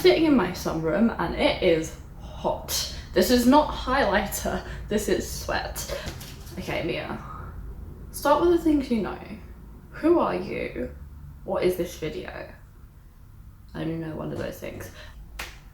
sitting in my sunroom and it is hot. This is not highlighter, this is sweat. Okay, Mia, start with the things you know. Who are you? What is this video? I only know one of those things.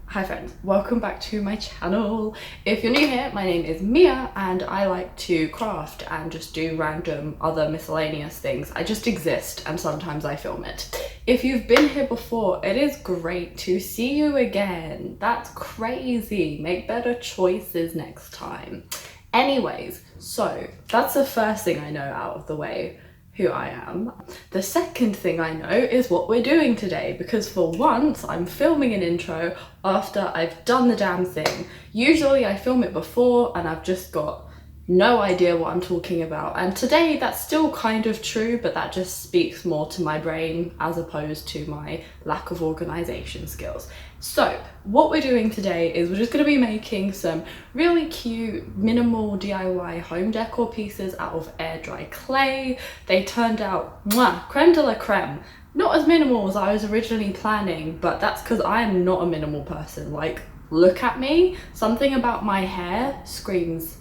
Hi friends, welcome back to my channel. If you're new here, my name is Mia and I like to craft and just do random other miscellaneous things. I just exist and sometimes I film it. If you've been here before, it is great to see you again. That's crazy. Make better choices next time. Anyways, so that's the first thing I know out of the way. Who I am. The second thing I know is what we're doing today, because for once I'm filming an intro after I've done the damn thing. Usually I film it before and I've just got no idea what I'm talking about, and today that's still kind of true, but that just speaks more to my brain as opposed to my lack of organization skills. So what we're doing today is we're just going to be making some really cute minimal DIY home decor pieces out of air dry clay. They turned out creme de la creme. Not as minimal as I was originally planning, but that's because I'm not a minimal person. Like, look at me. Something about my hair screams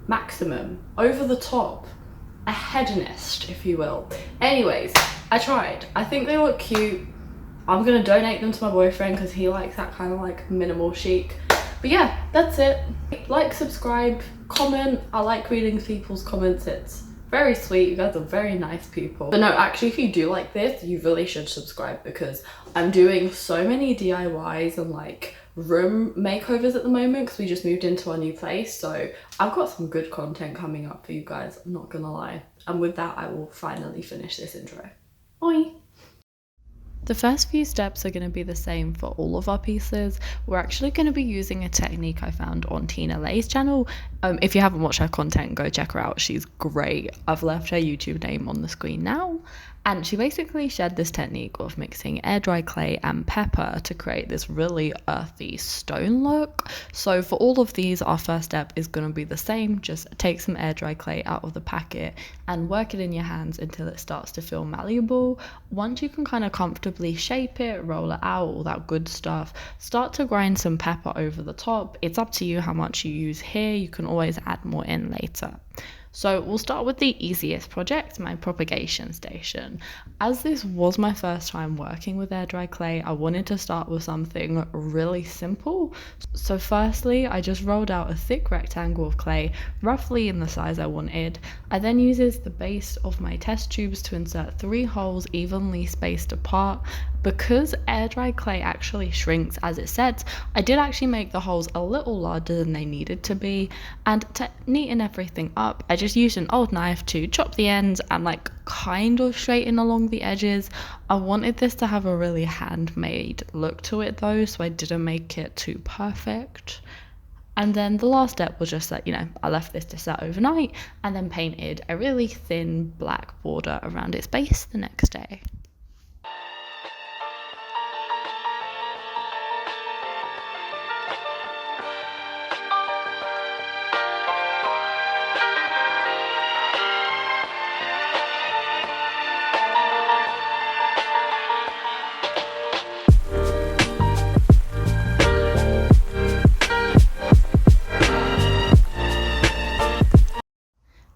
maximum, over the top, a hedonist, if you will. Anyways, I tried. I think they look cute. I'm gonna donate them to my boyfriend because he likes that kind of like minimal chic. But yeah, that's it. Like, subscribe, comment. I like reading people's comments. It's very sweet. You guys are very nice people. But no, actually, if you do like this, you really should subscribe, because I'm doing so many DIYs and like room makeovers at the moment because we just moved into our new place. So I've got some good content coming up for you guys, I'm not gonna lie. And with that, I will finally finish this intro. Bye. The first few steps are going to be the same for all of our pieces. We're actually going to be using a technique I found on Tina Lay's channel. If you haven't watched her content, go check her out. She's great. I've left her YouTube name on the screen now. And she basically shared this technique of mixing air dry clay and pepper to create this really earthy stone look. So for all of these, our first step is going to be the same. Just take some air dry clay out of the packet and work it in your hands until it starts to feel malleable. Once you can kind of comfortably shape it, roll it out, all that good stuff, start to grind some pepper over the top. It's up to you how much you use here. You can always add more in later. So we'll start with the easiest project, my propagation station. As this was my first time working with air dry clay, I wanted to start with something really simple. So firstly, I just rolled out a thick rectangle of clay, roughly in the size I wanted. I then used the base of my test tubes to insert 3 holes evenly spaced apart. Because air dry clay actually shrinks as it sets, I did actually make the holes a little larger than they needed to be. And to neaten everything up, I just used an old knife to chop the ends and like kind of straighten along the edges. I wanted this to have a really handmade look to it though, so I didn't make it too perfect. And then the last step was just that, I left this to set overnight and then painted a really thin black border around its base the next day.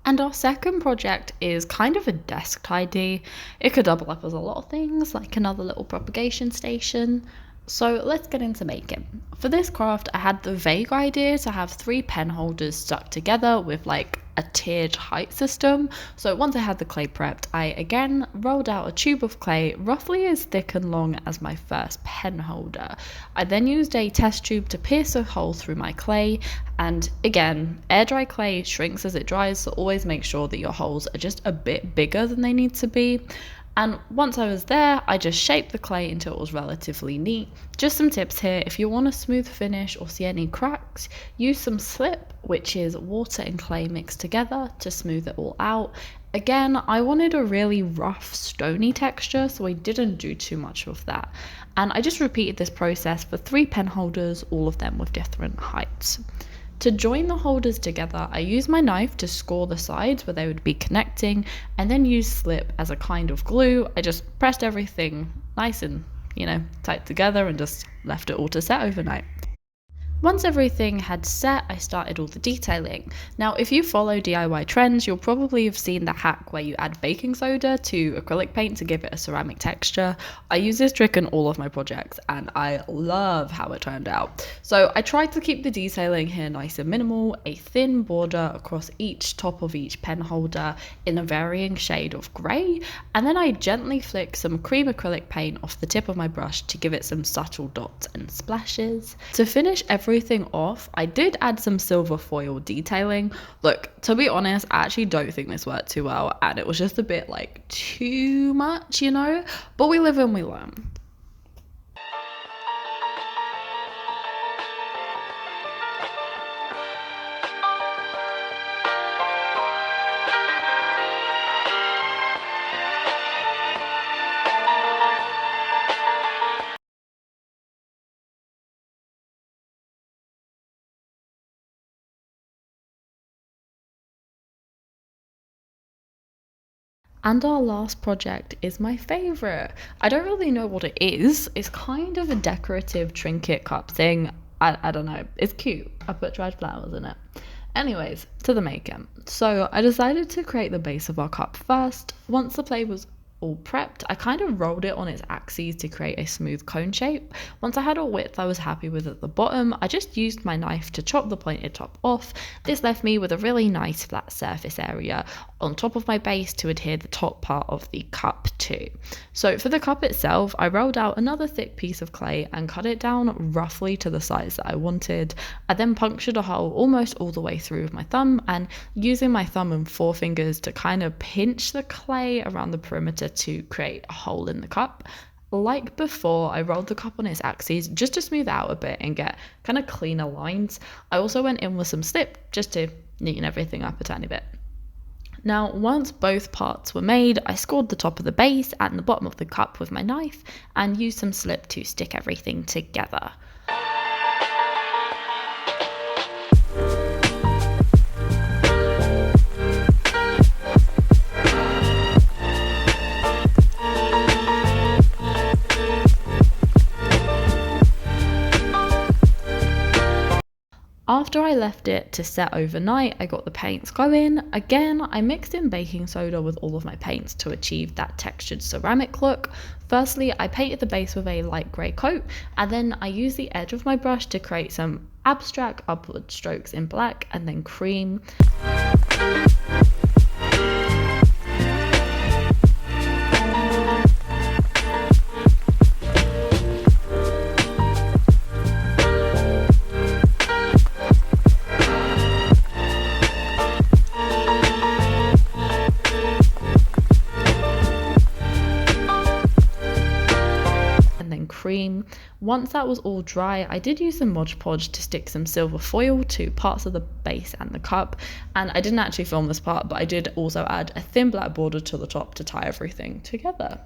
And our second project is kind of a desk tidy. It could double up as a lot of things, like another little propagation station. So let's get into making. For this craft, I had the vague idea to have 3 pen holders stuck together with like a tiered height system. So once I had the clay prepped, I again rolled out a tube of clay roughly as thick and long as my first pen holder. I then used a test tube to pierce a hole through my clay, and again, air dry clay shrinks as it dries, so always make sure that your holes are just a bit bigger than they need to be. And once I was there, I just shaped the clay until it was relatively neat. Just some tips here: if you want a smooth finish or see any cracks, use some slip, which is water and clay mixed together, to smooth it all out. Again, I wanted a really rough, stony texture, so I didn't do too much of that. And I just repeated this process for 3 pen holders, all of them with different heights. To join the holders together, I used my knife to score the sides where they would be connecting, and then used slip as a kind of glue. I just pressed everything nice and tied together and just left it all to set overnight. Once everything had set, I started all the detailing. Now, if you follow DIY trends, you'll probably have seen the hack where you add baking soda to acrylic paint to give it a ceramic texture. I use this trick in all of my projects and I love how it turned out. So I tried to keep the detailing here nice and minimal, a thin border across each top of each pen holder in a varying shade of grey, and then I gently flick some cream acrylic paint off the tip of my brush to give it some subtle dots and splashes. To finish everything off, I did add some silver foil detailing. Look, to be honest, I actually don't think this worked too well and it was just a bit like too much, but we live and we learn. And our last project is my favourite. I don't really know what it is. It's kind of a decorative trinket cup thing. I don't know. It's cute. I put dried flowers in it. Anyways, to the making. So I decided to create the base of our cup first. Once the plate was all prepped, I kind of rolled it on its axes to create a smooth cone shape. Once I had a width I was happy with at the bottom, I just used my knife to chop the pointed top off. This left me with a really nice flat surface area on top of my base to adhere the top part of the cup to. So for the cup itself, I rolled out another thick piece of clay and cut it down roughly to the size that I wanted. I then punctured a hole almost all the way through with my thumb, and using my thumb and forefingers to kind of pinch the clay around the perimeter to create a hole in the cup. Like before, I rolled the cup on its axes just to smooth out a bit and get kind of cleaner lines. I also went in with some slip just to neaten everything up a tiny bit. Now, once both parts were made, I scored the top of the base and the bottom of the cup with my knife and used some slip to stick everything together. After I left it to set overnight, I got the paints going. Again, I mixed in baking soda with all of my paints to achieve that textured ceramic look. Firstly, I painted the base with a light grey coat, and then I used the edge of my brush to create some abstract upward strokes in black and then cream. Once that was all dry, I did use some Mod Podge to stick some silver foil to parts of the base and the cup, and I didn't actually film this part, but I did also add a thin black border to the top to tie everything together.